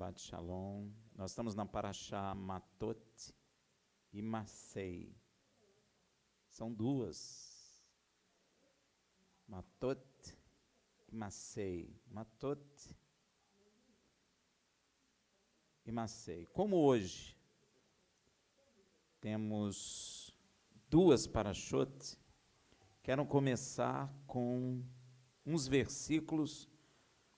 Shabbat Shalom. Nós estamos na Parashá Matot e Masei. São duas. Matot e Masei. Matot e Masei. Como hoje temos duas Parashot, quero começar com uns versículos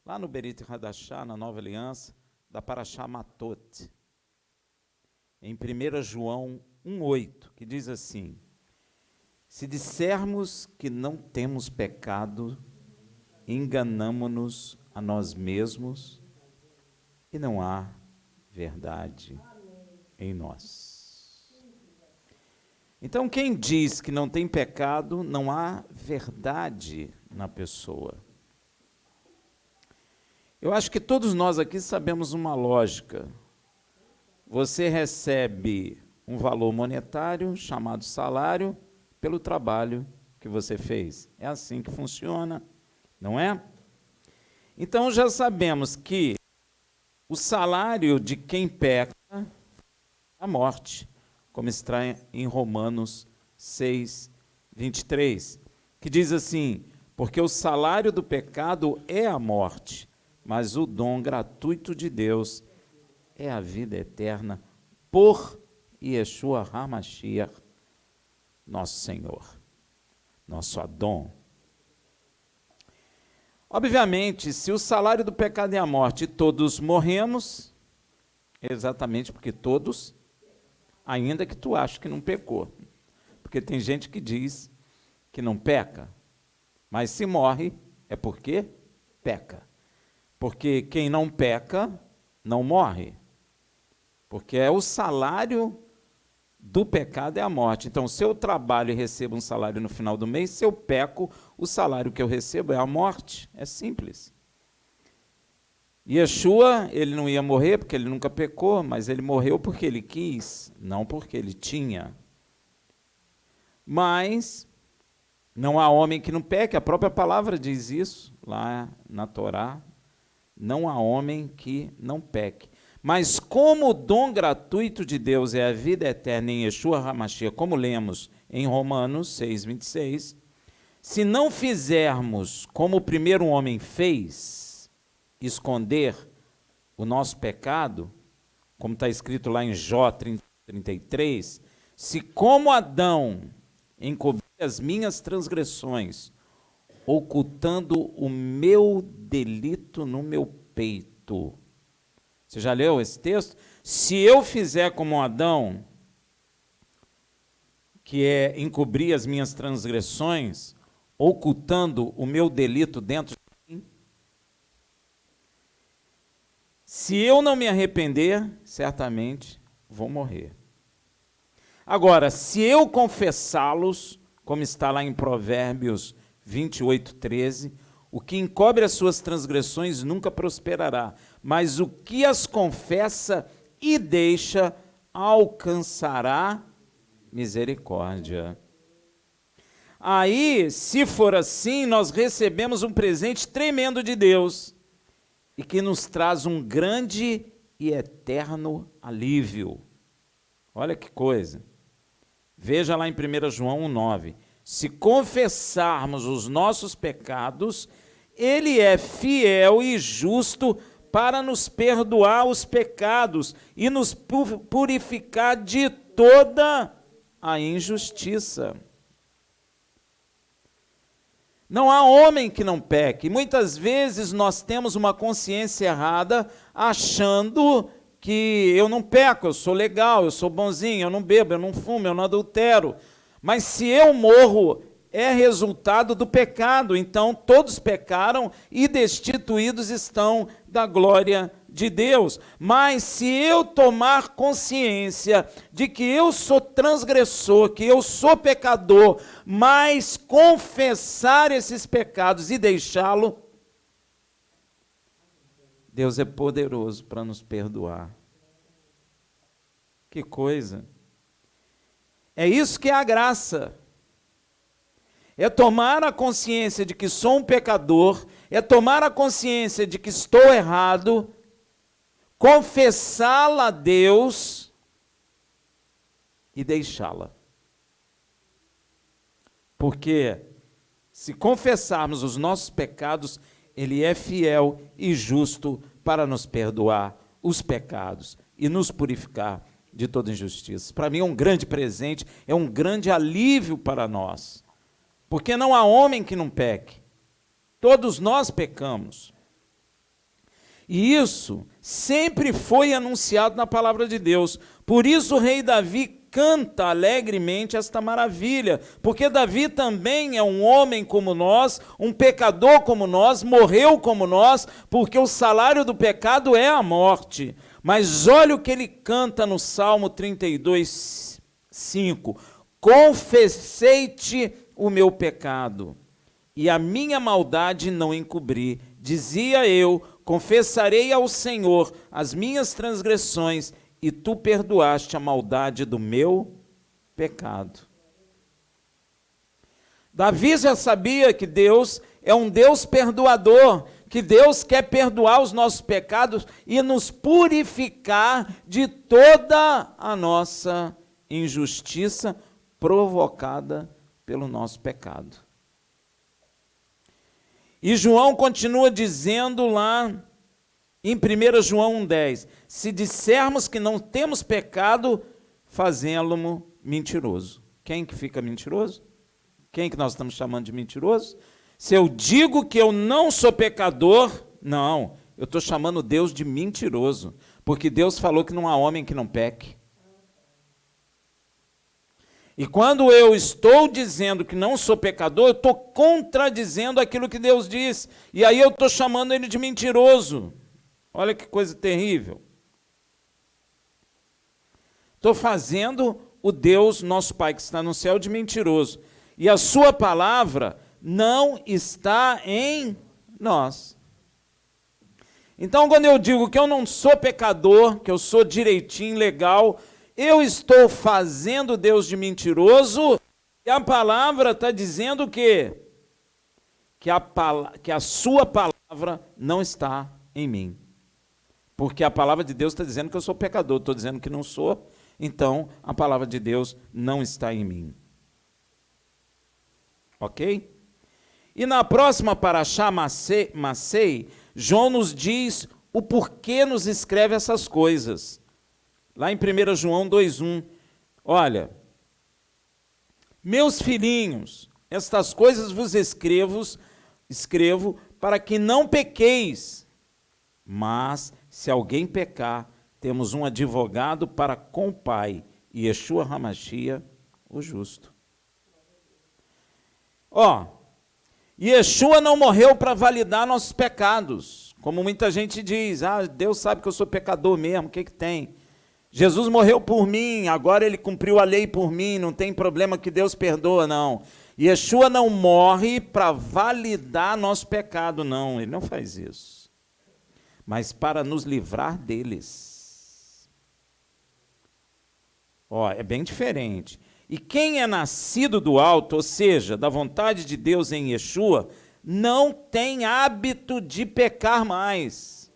lá no Berit Hadashah, na Nova Aliança, da Parashá Matot, em 1 João 1,8, que diz assim: se dissermos que não temos pecado, enganamo-nos a nós mesmos e não há verdade em nós. Então, quem diz que não tem pecado, não há verdade na pessoa. Eu acho que todos nós aqui sabemos uma lógica. Você recebe um valor monetário, chamado salário, pelo trabalho que você fez. É assim que funciona, não é? Então, já sabemos que o salário de quem peca é a morte, como está em Romanos 6, 23, que diz assim: porque o salário do pecado é a morte, mas o dom gratuito de Deus é a vida eterna por Yeshua HaMashiach, nosso Senhor, nosso Adon. Obviamente, se o salário do pecado é a morte e todos morremos, é exatamente porque todos, ainda que tu aches que não pecou. Porque tem gente que diz que não peca, mas se morre é porque peca. Porque quem não peca, não morre. Porque é o salário do pecado é a morte. Então, se eu trabalho e recebo um salário no final do mês, se eu peco, o salário que eu recebo é a morte. É simples. Yeshua, ele não ia morrer porque ele nunca pecou, mas ele morreu porque ele quis, não porque ele tinha. Mas não há homem que não peque, a própria palavra diz isso lá na Torá. Não há homem que não peque. Mas como o dom gratuito de Deus é a vida eterna em Yeshua HaMashiach, como lemos em Romanos 6, 26, se não fizermos como o primeiro homem fez, esconder o nosso pecado, como está escrito lá em Jó 33, se como Adão encobri as minhas transgressões, ocultando o meu delito no meu peito. Você já leu esse texto? Se eu fizer como Adão, que é encobrir as minhas transgressões, ocultando o meu delito dentro de mim, se eu não me arrepender, certamente vou morrer. Agora, se eu confessá-los, como está lá em Provérbios 28, 13, o que encobre as suas transgressões nunca prosperará, mas o que as confessa e deixa alcançará misericórdia. Aí, se for assim, nós recebemos um presente tremendo de Deus e que nos traz um grande e eterno alívio. Olha que coisa. Veja lá em 1 João 1,9. Se confessarmos os nossos pecados, Ele é fiel e justo para nos perdoar os pecados e nos purificar de toda a injustiça. Não há homem que não peque. Muitas vezes nós temos uma consciência errada, achando que eu não peco, eu sou legal, eu sou bonzinho, eu não bebo, eu não fumo, eu não adultero. Mas se eu morro, é resultado do pecado. Então, todos pecaram e destituídos estão da glória de Deus. Mas se eu tomar consciência de que eu sou transgressor, que eu sou pecador, mas confessar esses pecados e deixá-lo, Deus é poderoso para nos perdoar. Que coisa! É isso que é a graça. É tomar a consciência de que sou um pecador, é tomar a consciência de que estou errado, confessá-la a Deus e deixá-la. Porque se confessarmos os nossos pecados, Ele é fiel e justo para nos perdoar os pecados e nos purificar de toda injustiça. Para mim é um grande presente, é um grande alívio para nós. Porque não há homem que não peque. Todos nós pecamos. E isso sempre foi anunciado na palavra de Deus. Por isso o rei Davi canta alegremente esta maravilha, porque Davi também é um homem como nós, um pecador como nós, morreu como nós, porque o salário do pecado é a morte. Mas olha o que ele canta no Salmo 32, 5. Confessei-te o meu pecado, e a minha maldade não encobri. Dizia eu, confessarei ao Senhor as minhas transgressões, e tu perdoaste a maldade do meu pecado. Davi já sabia que Deus é um Deus perdoador, que Deus quer perdoar os nossos pecados e nos purificar de toda a nossa injustiça provocada pelo nosso pecado. E João continua dizendo lá em 1 João 1,10, se dissermos que não temos pecado, fazemos-lo mentiroso. Quem que fica mentiroso? Quem que nós estamos chamando de mentiroso? Se eu digo que eu não sou pecador, não, eu estou chamando Deus de mentiroso, porque Deus falou que não há homem que não peque. E quando eu estou dizendo que não sou pecador, eu estou contradizendo aquilo que Deus diz, e aí eu estou chamando ele de mentiroso. Olha que coisa terrível. Estou fazendo o Deus, nosso Pai que está no céu, de mentiroso. E a sua palavra não está em nós. Então, quando eu digo que eu não sou pecador, que eu sou direitinho, legal, eu estou fazendo Deus de mentiroso, e a palavra está dizendo o quê? Que a sua palavra não está em mim. Porque a palavra de Deus está dizendo que eu sou pecador, estou dizendo que não sou, então a palavra de Deus não está em mim. Ok? E na próxima Parashá Masei, João nos diz o porquê nos escreve essas coisas. Lá em 1 João 2,1, olha, meus filhinhos, estas coisas vos escrevo para que não pequeis, mas se alguém pecar, temos um advogado para com o Pai, Yeshua HaMashiach, o justo. Yeshua não morreu para validar nossos pecados, como muita gente diz, Deus sabe que eu sou pecador mesmo, o que tem? Jesus morreu por mim, agora ele cumpriu a lei por mim, não tem problema que Deus perdoa, não. Yeshua não morre para validar nosso pecado, não, ele não faz isso. Mas para nos livrar deles. É bem diferente. E quem é nascido do alto, ou seja, da vontade de Deus em Yeshua, não tem hábito de pecar mais.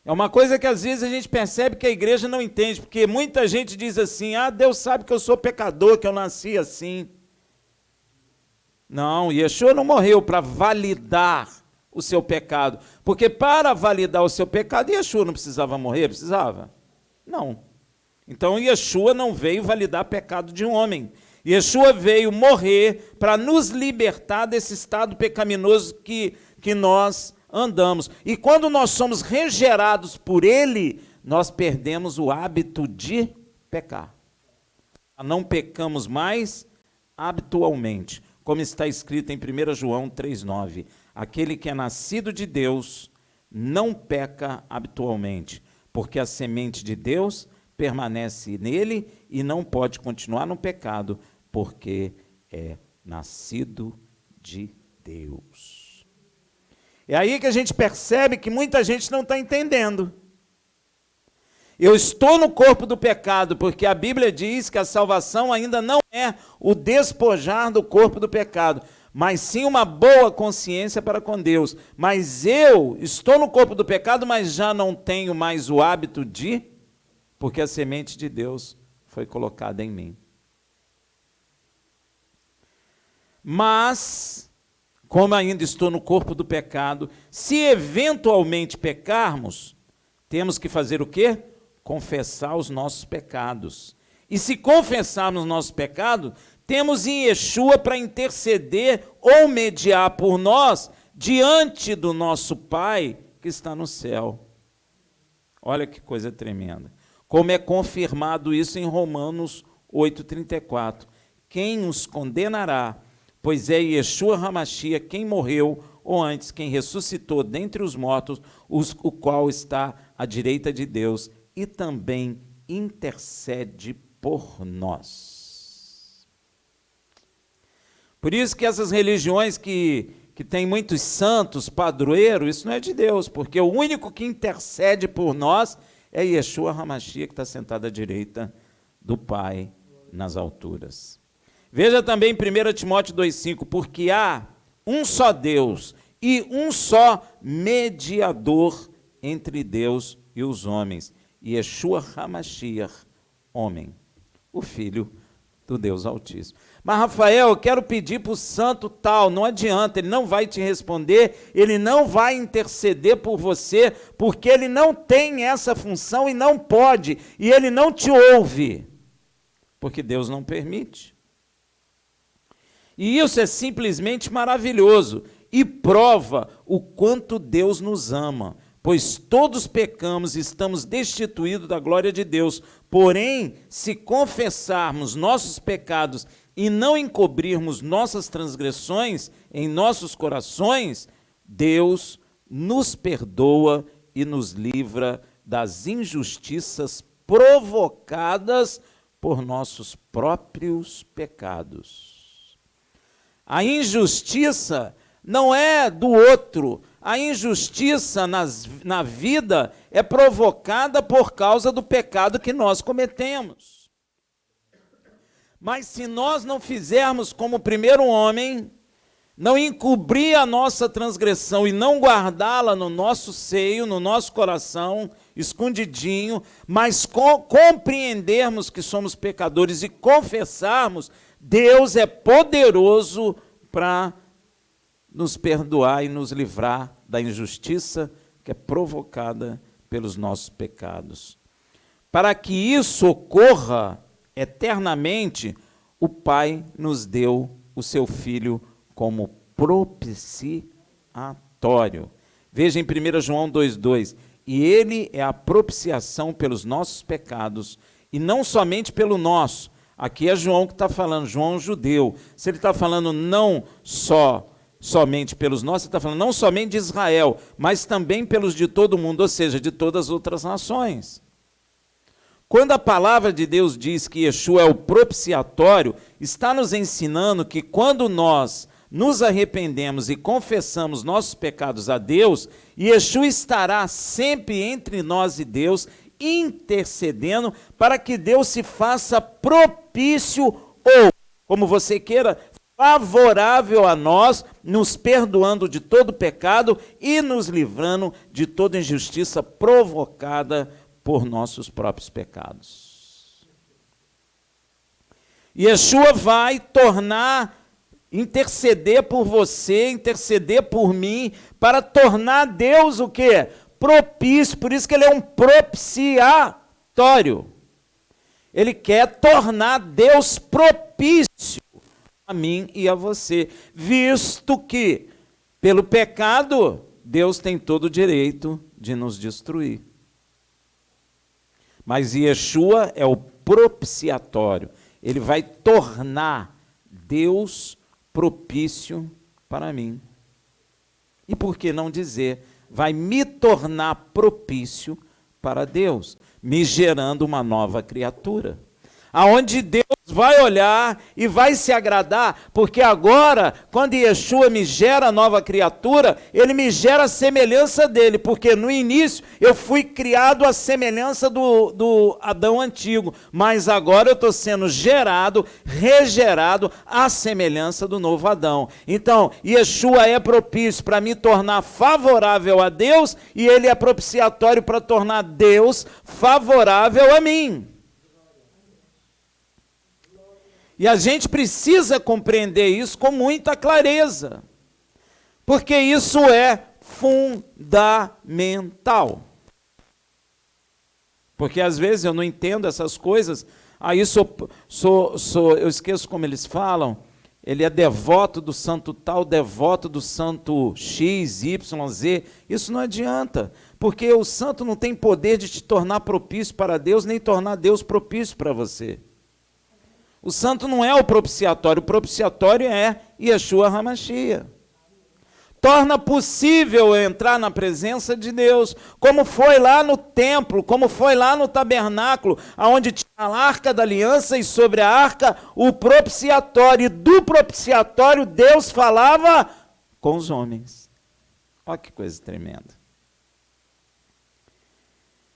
É uma coisa que às vezes a gente percebe que a igreja não entende, porque muita gente diz assim, Deus sabe que eu sou pecador, que eu nasci assim. Não, Yeshua não morreu para validar o seu pecado, porque para validar o seu pecado, Yeshua não precisava morrer, precisava? Não. Então Yeshua não veio validar pecado de um homem, Yeshua veio morrer para nos libertar desse estado pecaminoso que nós andamos, e quando nós somos regerados por Ele, nós perdemos o hábito de pecar, não pecamos mais habitualmente, como está escrito em 1 João 3,9, aquele que é nascido de Deus não peca habitualmente, porque a semente de Deus permanece nele e não pode continuar no pecado, porque é nascido de Deus. É aí que a gente percebe que muita gente não está entendendo. Eu estou no corpo do pecado, porque a Bíblia diz que a salvação ainda não é o despojar do corpo do pecado, mas sim uma boa consciência para com Deus. Mas eu estou no corpo do pecado, mas já não tenho mais o hábito de, porque a semente de Deus foi colocada em mim. Mas, como ainda estou no corpo do pecado, se eventualmente pecarmos, temos que fazer o quê? Confessar os nossos pecados. E se confessarmos os nossos pecados, temos em Yeshua para interceder ou mediar por nós diante do nosso Pai que está no céu. Olha que coisa tremenda. Como é confirmado isso em Romanos 8,34. Quem os condenará? Pois é Yeshua HaMashiach quem morreu, ou antes, quem ressuscitou dentre os mortos, o qual está à direita de Deus e também intercede por nós. Por isso que essas religiões que têm muitos santos, padroeiros, isso não é de Deus, porque o único que intercede por nós é Yeshua HaMashiach, que está sentado à direita do Pai nas alturas. Veja também 1 Timóteo 2,5, porque há um só Deus e um só mediador entre Deus e os homens, Yeshua HaMashiach, homem, o Filho do Deus Altíssimo. Mas, Rafael, eu quero pedir para o santo tal, não adianta, ele não vai te responder, ele não vai interceder por você, porque ele não tem essa função e não pode, e ele não te ouve, porque Deus não permite. E isso é simplesmente maravilhoso e prova o quanto Deus nos ama, pois todos pecamos e estamos destituídos da glória de Deus. Porém, se confessarmos nossos pecados e não encobrirmos nossas transgressões em nossos corações, Deus nos perdoa e nos livra das injustiças provocadas por nossos próprios pecados. A injustiça não é do outro, a injustiça na vida é provocada por causa do pecado que nós cometemos. Mas se nós não fizermos como o primeiro homem, não encobrir a nossa transgressão e não guardá-la no nosso seio, no nosso coração, escondidinho, mas compreendermos que somos pecadores e confessarmos, Deus é poderoso para nos perdoar e nos livrar da injustiça que é provocada pelos nossos pecados. Para que isso ocorra eternamente, o Pai nos deu o seu Filho como propiciatório. Veja em 1 João 2,2, e ele é a propiciação pelos nossos pecados, e não somente pelo nosso. Aqui é João que está falando, João judeu. Se ele está falando não somente pelos nossos, ele está falando não somente de Israel, mas também pelos de todo mundo, ou seja, de todas as outras nações. Quando a palavra de Deus diz que Yeshua é o propiciatório, está nos ensinando que quando nós nos arrependemos e confessamos nossos pecados a Deus, Yeshua estará sempre entre nós e Deus, intercedendo para que Deus se faça propício ou, como você queira, favorável a nós, nos perdoando de todo pecado e nos livrando de toda injustiça provocada por nossos próprios pecados. Yeshua vai interceder por você, interceder por mim, para tornar Deus o quê? Propício, por isso que ele é um propiciatório. Ele quer tornar Deus propício a mim e a você, visto que, pelo pecado, Deus tem todo o direito de nos destruir. Mas Yeshua é o propiciatório. Ele vai tornar Deus propício para mim. E por que não dizer, vai me tornar propício para Deus, me gerando uma nova criatura. Aonde Deus vai olhar e vai se agradar, porque agora, quando Yeshua me gera nova criatura, ele me gera a semelhança dele, porque no início eu fui criado à semelhança do Adão antigo, mas agora eu estou sendo gerado, regerado à semelhança do novo Adão. Então, Yeshua é propício para me tornar favorável a Deus, e ele é propiciatório para tornar Deus favorável a mim. E a gente precisa compreender isso com muita clareza, porque isso é fundamental. Porque às vezes eu não entendo essas coisas, aí eu esqueço como eles falam, ele é devoto do santo tal, devoto do santo X, Y, Z. Isso não adianta, porque o santo não tem poder de te tornar propício para Deus, nem tornar Deus propício para você. O santo não é o propiciatório é Yeshua HaMashiach. Torna possível entrar na presença de Deus, como foi lá no templo, como foi lá no tabernáculo, onde tinha a arca da aliança e sobre a arca o propiciatório, e do propiciatório Deus falava com os homens. Olha que coisa tremenda.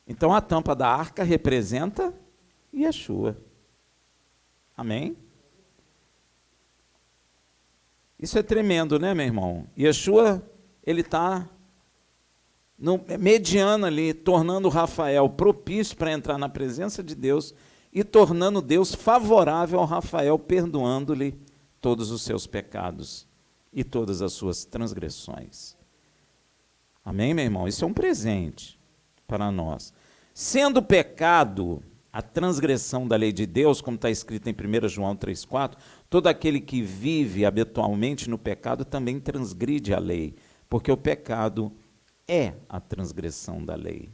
Então a tampa da arca representa Yeshua. Amém? Isso é tremendo, né, meu irmão? Yeshua, ele está mediano ali, tornando Rafael propício para entrar na presença de Deus e tornando Deus favorável ao Rafael, perdoando-lhe todos os seus pecados e todas as suas transgressões. Amém, meu irmão? Isso é um presente para nós. Sendo pecado a transgressão da lei de Deus, como está escrito em 1 João 3,4, todo aquele que vive habitualmente no pecado também transgride a lei, porque o pecado é a transgressão da lei.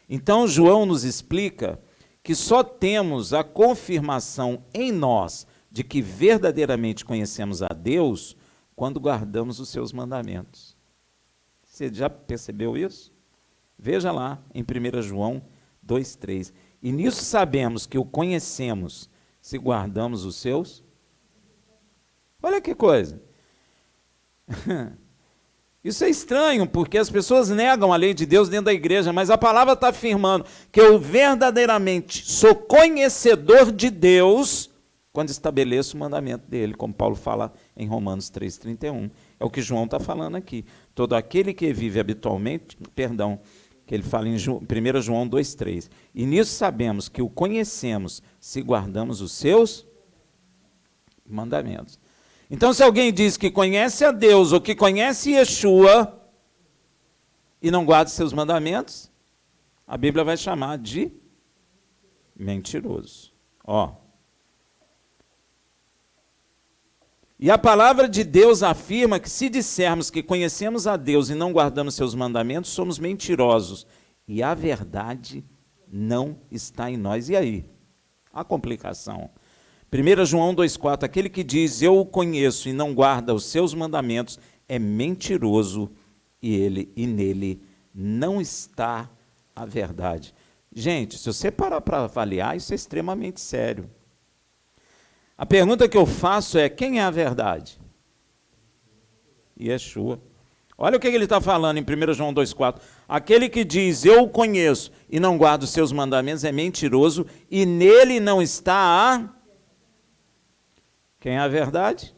Então, João nos explica que só temos a confirmação em nós de que verdadeiramente conhecemos a Deus quando guardamos os seus mandamentos. Você já percebeu isso? Veja lá em 1 João 2,3. E nisso sabemos que o conhecemos se guardamos os seus. Olha que coisa. Isso é estranho, porque as pessoas negam a lei de Deus dentro da igreja, mas a palavra está afirmando que eu verdadeiramente sou conhecedor de Deus quando estabeleço o mandamento dele, como Paulo fala em Romanos 3,31. É o que João está falando aqui. Todo aquele que vive habitualmente, que ele fala em 1 João 2,3. E nisso sabemos que o conhecemos se guardamos os seus mandamentos. Então, se alguém diz que conhece a Deus ou que conhece Yeshua e não guarda os seus mandamentos, a Bíblia vai chamar de mentiroso. E a palavra de Deus afirma que se dissermos que conhecemos a Deus e não guardamos seus mandamentos, somos mentirosos. E a verdade não está em nós. E aí? A complicação. 1 João 2,4, aquele que diz, eu o conheço e não guarda os seus mandamentos, é mentiroso e nele não está a verdade. Gente, se você parar para avaliar, isso é extremamente sério. A pergunta que eu faço é, quem é a verdade? Yeshua. Olha o que ele está falando em 1 João 2,4. Aquele que diz, eu o conheço e não guarda os seus mandamentos, é mentiroso e nele não está a... Quem é a verdade?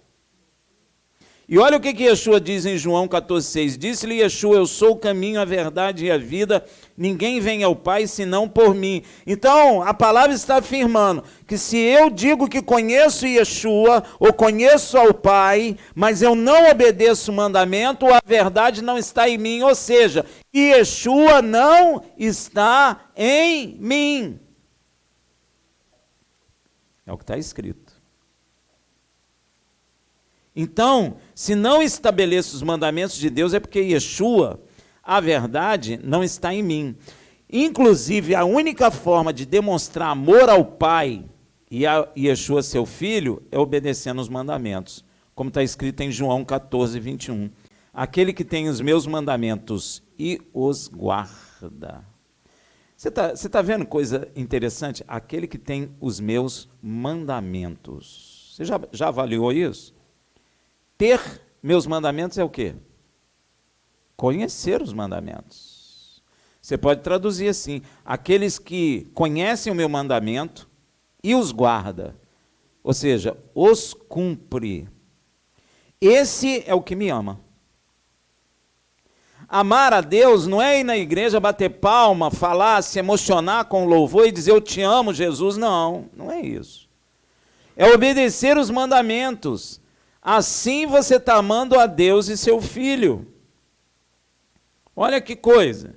E olha o que Yeshua diz em João 14,6. Disse-lhe Yeshua, eu sou o caminho, a verdade e a vida, ninguém vem ao Pai senão por mim. Então, a palavra está afirmando que se eu digo que conheço Yeshua, ou conheço ao Pai, mas eu não obedeço o mandamento, a verdade não está em mim, ou seja, Yeshua não está em mim. É o que está escrito. Então, se não estabeleço os mandamentos de Deus, é porque Yeshua, a verdade, não está em mim. Inclusive, a única forma de demonstrar amor ao Pai e a Yeshua, seu Filho, é obedecendo os mandamentos, como está escrito em João 14,21. Aquele que tem os meus mandamentos e os guarda. Você tá vendo coisa interessante? Aquele que tem os meus mandamentos. Você já avaliou isso? Ter meus mandamentos é o quê? Conhecer os mandamentos. Você pode traduzir assim: aqueles que conhecem o meu mandamento e os guarda, ou seja, os cumpre. Esse é o que me ama. Amar a Deus não é ir na igreja, bater palma, falar, se emocionar com louvor e dizer eu te amo, Jesus. Não, não é isso. É obedecer os mandamentos. Assim você está amando a Deus e seu Filho. Olha que coisa.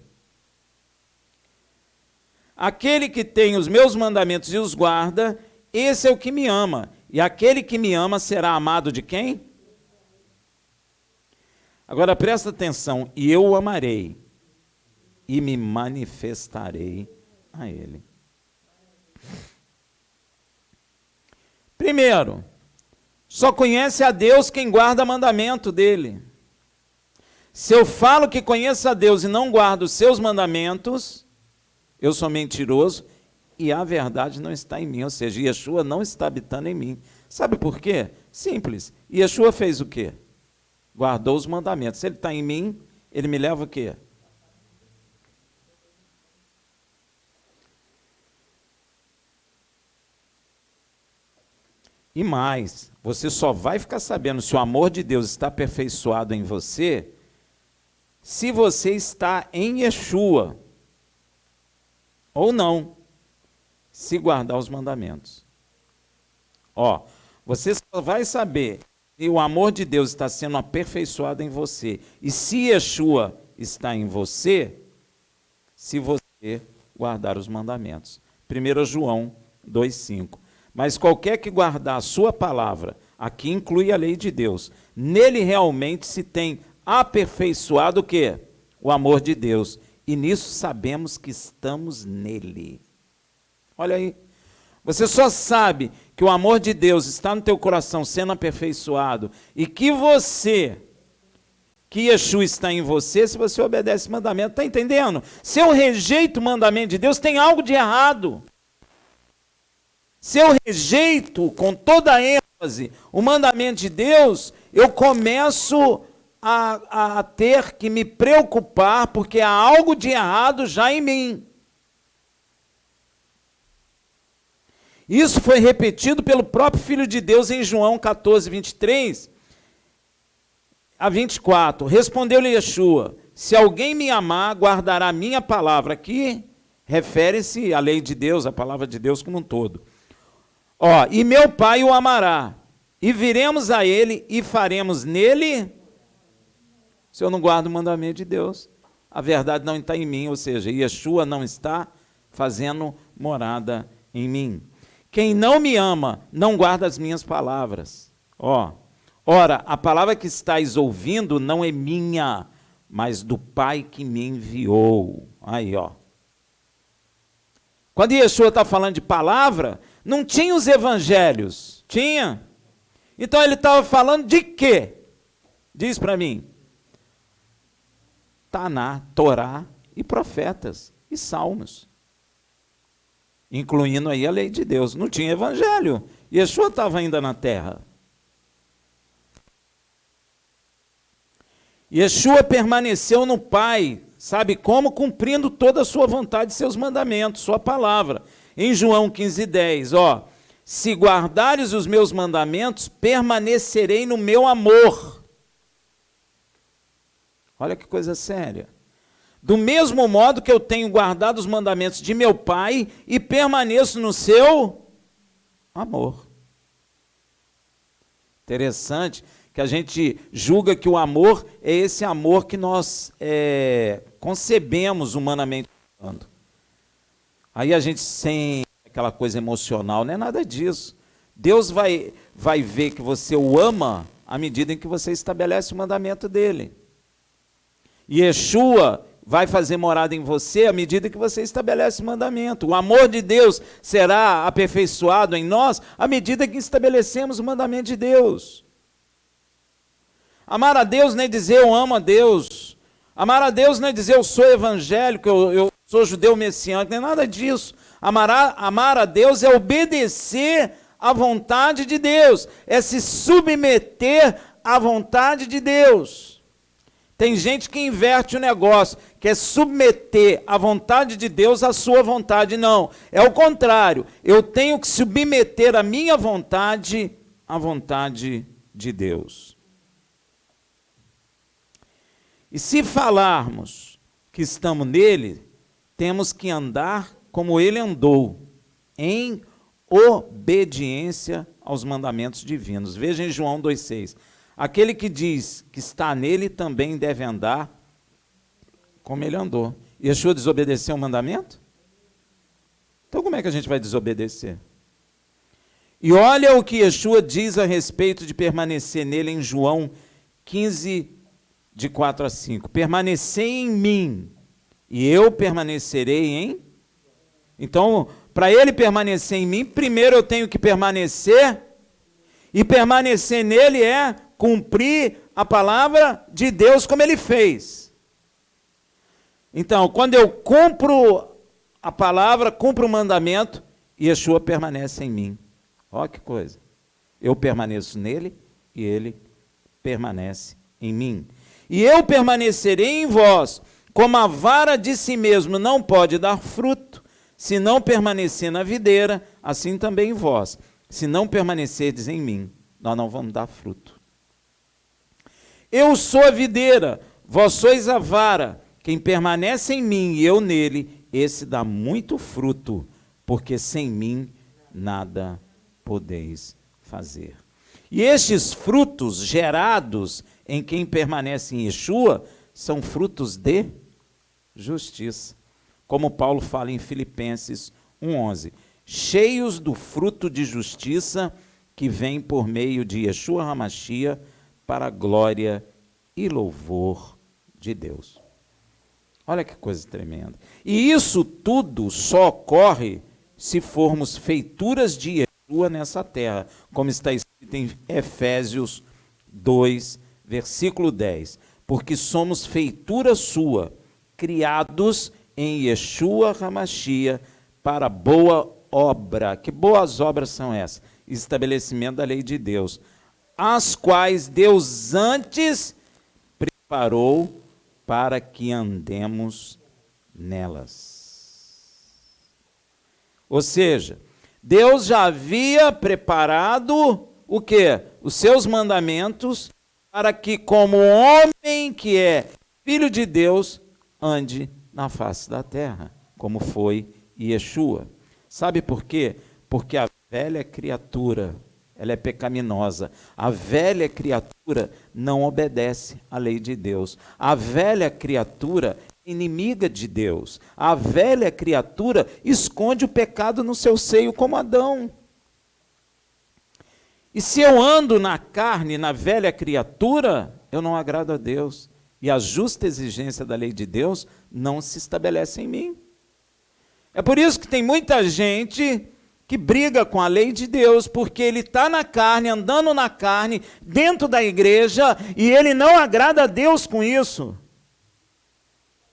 Aquele que tem os meus mandamentos e os guarda, esse é o que me ama. E aquele que me ama será amado de quem? Agora presta atenção, e eu o amarei, e me manifestarei a ele. Primeiro, só conhece a Deus quem guarda mandamento dele. Se eu falo que conheço a Deus e não guardo os seus mandamentos, eu sou mentiroso e a verdade não está em mim, ou seja, Yeshua não está habitando em mim. Sabe por quê? Simples, Yeshua fez o quê? Guardou os mandamentos. Se ele está em mim, ele me leva o quê? E mais, você só vai ficar sabendo se o amor de Deus está aperfeiçoado em você, se você está em Yeshua, ou não, se guardar os mandamentos. Ó, você só vai saber se o amor de Deus está sendo aperfeiçoado em você, e se Yeshua está em você, se você guardar os mandamentos. 1 João 2,5. Mas qualquer que guardar a sua palavra, aqui inclui a lei de Deus, nele realmente se tem aperfeiçoado o quê? O amor de Deus. E nisso sabemos que estamos nele. Olha aí. Você só sabe que o amor de Deus está no teu coração sendo aperfeiçoado e que Yeshua está em você, se você obedece o mandamento. Está entendendo? Se eu rejeito o mandamento de Deus, tem algo de errado. Se eu rejeito com toda a ênfase o mandamento de Deus, eu começo a ter que me preocupar, porque há algo de errado já em mim. Isso foi repetido pelo próprio Filho de Deus em João 14, 23 a 24. Respondeu-lhe Yeshua: se alguém me amar, guardará a minha palavra. Aqui refere-se à lei de Deus, à palavra de Deus como um todo. Ó, e meu Pai o amará, e viremos a ele e faremos nele. Se eu não guardo o mandamento de Deus, a verdade não está em mim, ou seja, Yeshua não está fazendo morada em mim. Quem não me ama, não guarda as minhas palavras. Ó, ora, a palavra que estáis ouvindo não é minha, mas do Pai que me enviou. Aí, ó. Quando Yeshua está falando de palavra, não tinha os evangelhos. Tinha. Então ele estava falando de quê? Diz para mim. Taná, Torá e profetas e salmos. Incluindo aí a lei de Deus. Não tinha evangelho. Yeshua estava ainda na terra. Yeshua permaneceu no Pai, sabe como? Cumprindo toda a sua vontade, seus mandamentos, sua palavra. Em João 15:10, ó, se guardares os meus mandamentos, permanecerei no meu amor. Olha que coisa séria. Do mesmo modo que eu tenho guardado os mandamentos de meu Pai e permaneço no seu amor. Interessante que a gente julga que o amor é esse amor que nós concebemos humanamente falando. Aí a gente sente aquela coisa emocional, não é nada disso. Deus vai ver que você o ama à medida em que você estabelece o mandamento dele. E Yeshua vai fazer morada em você à medida que você estabelece o mandamento. O amor de Deus será aperfeiçoado em nós à medida que estabelecemos o mandamento de Deus. Amar a Deus não é dizer eu amo a Deus. Amar a Deus não é dizer eu sou evangélico, eu sou judeu messiânico, nem nada disso. Amar a Deus é obedecer à vontade de Deus, é se submeter à vontade de Deus. Tem gente que inverte o negócio, quer submeter a vontade de Deus à sua vontade. Não, é o contrário. Eu tenho que submeter a minha vontade à vontade de Deus. E se falarmos que estamos nele, temos que andar como ele andou, em obediência aos mandamentos divinos. Veja em João 2,6. Aquele que diz que está nele também deve andar como ele andou. Yeshua desobedeceu o mandamento? Então como é que a gente vai desobedecer? E olha o que Yeshua diz a respeito de permanecer nele em João 15, de 4 a 5. Permanecei em mim, e eu permanecerei em... Então, para ele permanecer em mim, primeiro eu tenho que permanecer, e permanecer nele é cumprir a palavra de Deus como ele fez. Então, quando eu cumpro a palavra, cumpro o mandamento, Yeshua permanece em mim. Olha que coisa. Eu permaneço nele e ele permanece em mim. E eu permanecerei em vós, como a vara de si mesmo não pode dar fruto, se não permanecer na videira, assim também vós. Se não permanecerdes em mim, nós não vamos dar fruto. Eu sou a videira, vós sois a vara. Quem permanece em mim e eu nele, esse dá muito fruto, porque sem mim nada podeis fazer. E estes frutos gerados em quem permanece em Yeshua são frutos de justiça. Como Paulo fala em Filipenses 1,11. Cheios do fruto de justiça que vem por meio de Yeshua HaMashiach para a glória e louvor de Deus. Olha que coisa tremenda. E isso tudo só ocorre se formos feituras de Yeshua nessa terra, como está escrito em Efésios 2, versículo 10. Porque somos feitura sua, criados em Yeshua HaMashiach para boa obra. Que boas obras são essas? Estabelecimento da lei de Deus, as quais Deus antes preparou para que andemos nelas. Ou seja, Deus já havia preparado o quê? Os seus mandamentos para que, como homem que é filho de Deus, ande na face da terra, como foi Yeshua. Sabe por quê? Porque a velha criatura, ela é pecaminosa. A velha criatura não obedece à lei de Deus. A velha criatura é inimiga de Deus. A velha criatura esconde o pecado no seu seio, como Adão. E se eu ando na carne, na velha criatura, eu não agrado a Deus. E a justa exigência da lei de Deus não se estabelece em mim. É por isso que tem muita gente que briga com a lei de Deus, porque ele está na carne, andando na carne, dentro da igreja, e ele não agrada a Deus com isso.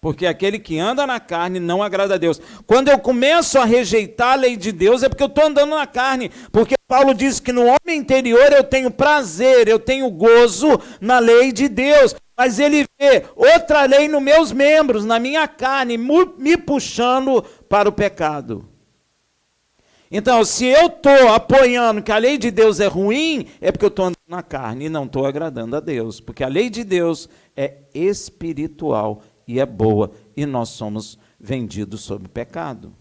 Porque aquele que anda na carne não agrada a Deus. Quando eu começo a rejeitar a lei de Deus, é porque eu estou andando na carne. Porque Paulo diz que no homem interior eu tenho prazer, eu tenho gozo na lei de Deus. Mas ele vê outra lei nos meus membros, na minha carne, me puxando para o pecado. Então, se eu estou apoiando que a lei de Deus é ruim, é porque eu estou andando na carne e não estou agradando a Deus. Porque a lei de Deus é espiritual e é boa, e nós somos vendidos sob o pecado.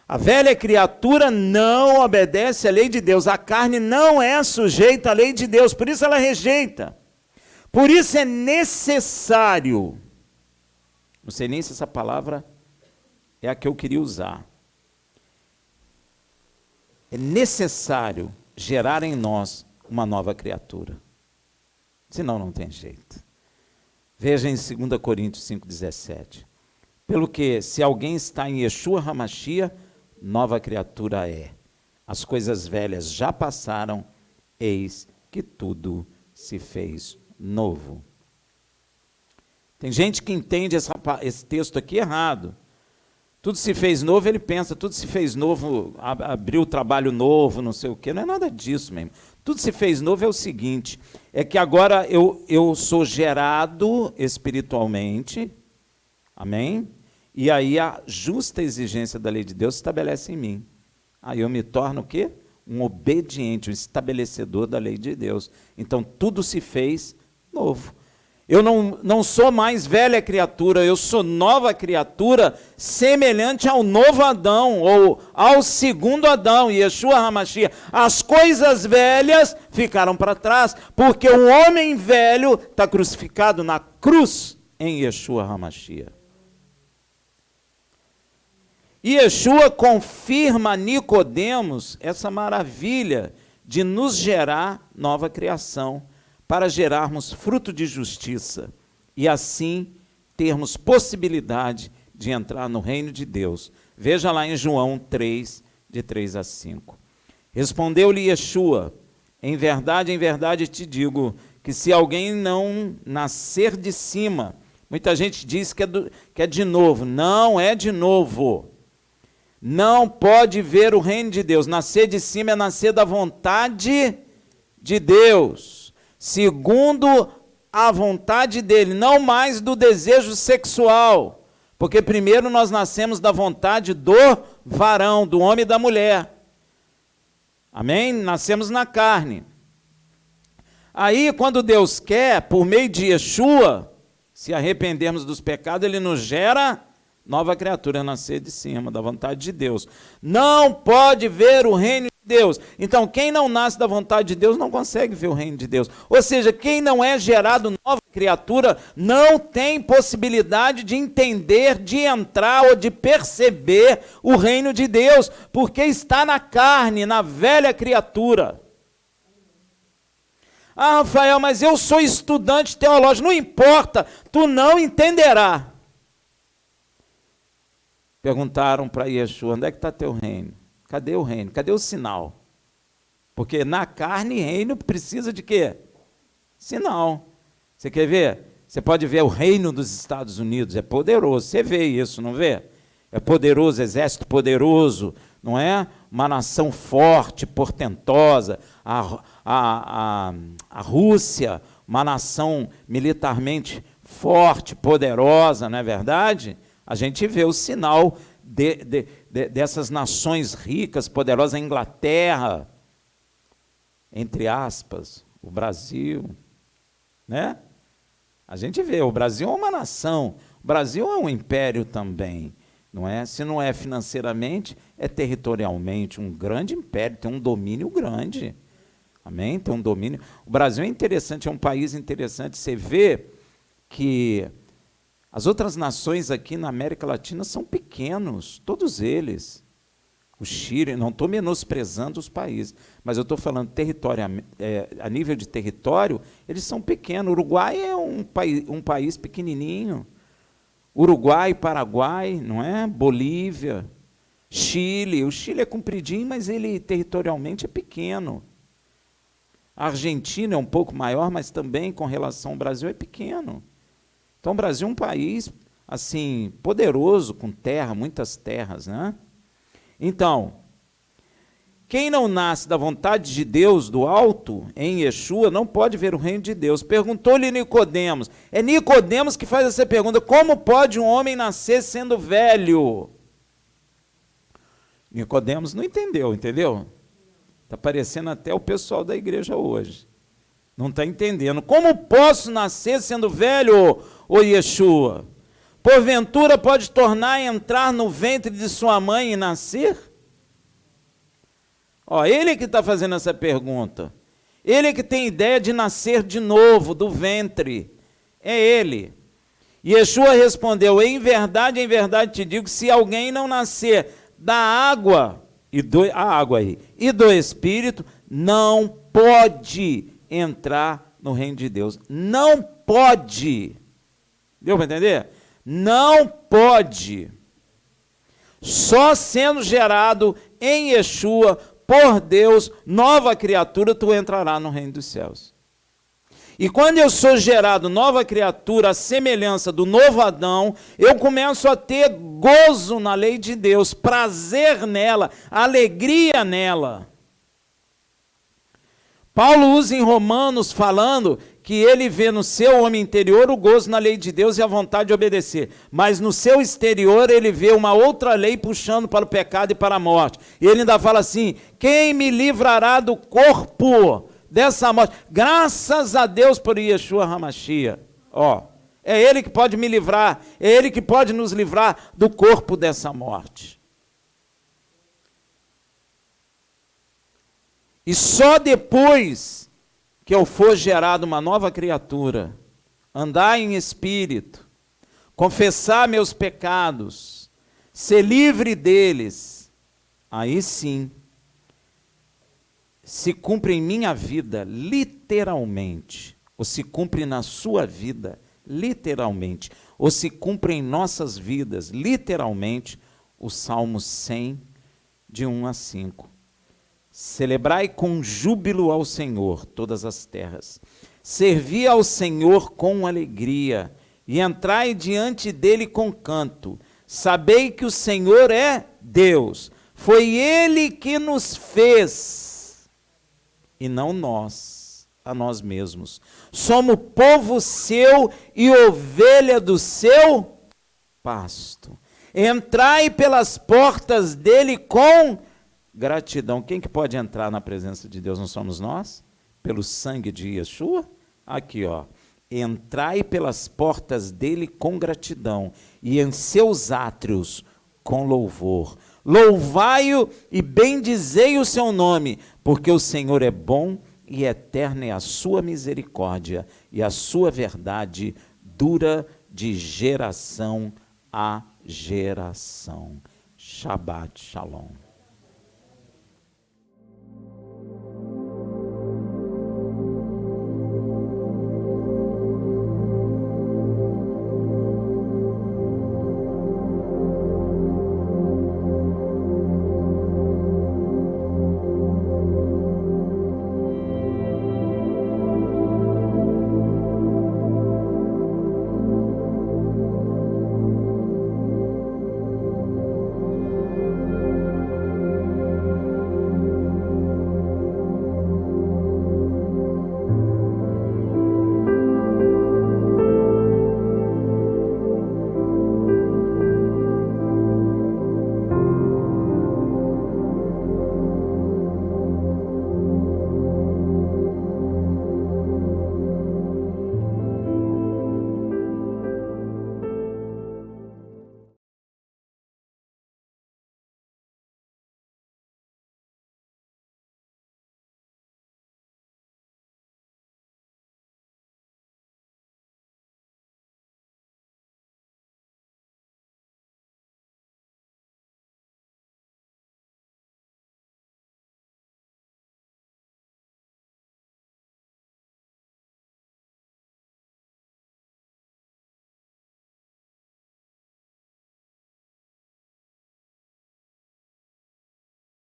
A velha criatura não obedece à lei de Deus, a carne não é sujeita à lei de Deus, por isso ela rejeita. Por isso é necessário, não sei nem se essa palavra é a que eu queria usar, é necessário gerar em nós uma nova criatura, senão não tem jeito. Veja em 2 Coríntios 5,17. Pelo que, se alguém está em Yeshua HaMashiach, nova criatura é. As coisas velhas já passaram, eis que tudo se fez novo. Tem gente que entende esse texto aqui errado. Tudo se fez novo, ele pensa, tudo se fez novo, abriu trabalho novo, não sei o quê. Não é nada disso mesmo. Tudo se fez novo é o seguinte, é que agora eu sou gerado espiritualmente, amém? E aí a justa exigência da lei de Deus se estabelece em mim. Aí eu me torno o quê? Um obediente, um estabelecedor da lei de Deus. Então tudo se fez novo. Eu não sou mais velha criatura, eu sou nova criatura, semelhante ao novo Adão, ou ao segundo Adão, Yeshua HaMashiach. As coisas velhas ficaram para trás, porque o homem velho está crucificado na cruz em Yeshua HaMashiach. E Yeshua confirma a Nicodemos essa maravilha de nos gerar nova criação, para gerarmos fruto de justiça e assim termos possibilidade de entrar no reino de Deus. Veja lá em João 3, de 3 a 5. Respondeu-lhe Yeshua, em verdade te digo, que se alguém não nascer de cima, muita gente diz que é de novo, não é de novo, não pode ver o reino de Deus. Nascer de cima é nascer da vontade de Deus, segundo a vontade dele, não mais do desejo sexual, porque primeiro nós nascemos da vontade do varão, do homem e da mulher, amém? Nascemos na carne. Aí quando Deus quer, por meio de Yeshua, se arrependermos dos pecados, ele nos gera nova criatura, nascer de cima, da vontade de Deus. Não pode ver o reino de Deus. Então, quem não nasce da vontade de Deus não consegue ver o reino de Deus. Ou seja, quem não é gerado nova criatura não tem possibilidade de entender, de entrar ou de perceber o reino de Deus, porque está na carne, na velha criatura. Ah, Rafael, mas eu sou estudante teológico. Não importa, tu não entenderá. Perguntaram para Yeshua, onde é que está teu reino? Cadê o reino? Cadê o sinal? Porque na carne, reino precisa de quê? Sinal. Você quer ver? Você pode ver o reino dos Estados Unidos, é poderoso. Você vê isso, não vê? É poderoso, exército poderoso, não é? Uma nação forte, portentosa. A Rússia, uma nação militarmente forte, poderosa, não é verdade? A gente vê o sinal dessas nações ricas, poderosas, a Inglaterra, entre aspas, o Brasil, né? A gente vê, o Brasil é uma nação, o Brasil é um império também, não é? Se não é financeiramente, é territorialmente um grande império, tem um domínio grande, amém? Tem um domínio. O Brasil é interessante, é um país interessante, você vê que as outras nações aqui na América Latina são pequenos, todos eles. O Chile, não estou menosprezando os países, mas eu estou falando a nível de território, eles são pequenos. O Uruguai é um país pequenininho. Uruguai, Paraguai, não é? Bolívia, Chile. O Chile é compridinho, mas ele territorialmente é pequeno. A Argentina é um pouco maior, mas também com relação ao Brasil é pequeno. Então, o Brasil é um país, assim, poderoso, com terra, muitas terras, né? Então, quem não nasce da vontade de Deus, do alto, em Yeshua, não pode ver o reino de Deus. Perguntou-lhe Nicodemos. É Nicodemos que faz essa pergunta, como pode um homem nascer sendo velho? Nicodemos não entendeu? Está parecendo até o pessoal da igreja hoje. Não está entendendo. Como posso nascer sendo velho, ô Yeshua? Porventura pode tornar a entrar no ventre de sua mãe e nascer? Ó, ele que está fazendo essa pergunta. Ele que tem ideia de nascer de novo, do ventre. É ele. Yeshua respondeu, em verdade te digo, se alguém não nascer da água, e do Espírito, não pode entrar no reino de Deus. Não pode. Deu para entender? Não pode. Só sendo gerado em Yeshua, por Deus, nova criatura, tu entrará no reino dos céus. E quando eu sou gerado nova criatura, à semelhança do novo Adão, eu começo a ter gozo na lei de Deus, prazer nela, alegria nela. Paulo usa em Romanos falando que ele vê no seu homem interior o gozo na lei de Deus e a vontade de obedecer. Mas no seu exterior ele vê uma outra lei puxando para o pecado e para a morte. E ele ainda fala assim, quem me livrará do corpo dessa morte? Graças a Deus por Yeshua HaMashiach. É ele que pode me livrar, é ele que pode nos livrar do corpo dessa morte. E só depois que eu for gerado uma nova criatura, andar em espírito, confessar meus pecados, ser livre deles, aí sim, se cumpre em minha vida, literalmente, ou se cumpre na sua vida, literalmente, ou se cumpre em nossas vidas, literalmente, o Salmo 100, de 1 a 5. Celebrai com júbilo ao Senhor todas as terras. Servi ao Senhor com alegria e entrai diante dele com canto. Sabei que o Senhor é Deus. Foi ele que nos fez e não nós, a nós mesmos. Somos povo seu e ovelha do seu pasto. Entrai pelas portas dele com gratidão. Quem que pode entrar na presença de Deus? Não somos nós? Pelo sangue de Yeshua? Aqui, entrai pelas portas dele com gratidão e em seus átrios com louvor. Louvai-o e bendizei o seu nome, porque o Senhor é bom e eterna é a sua misericórdia e a sua verdade dura de geração a geração. Shabbat Shalom.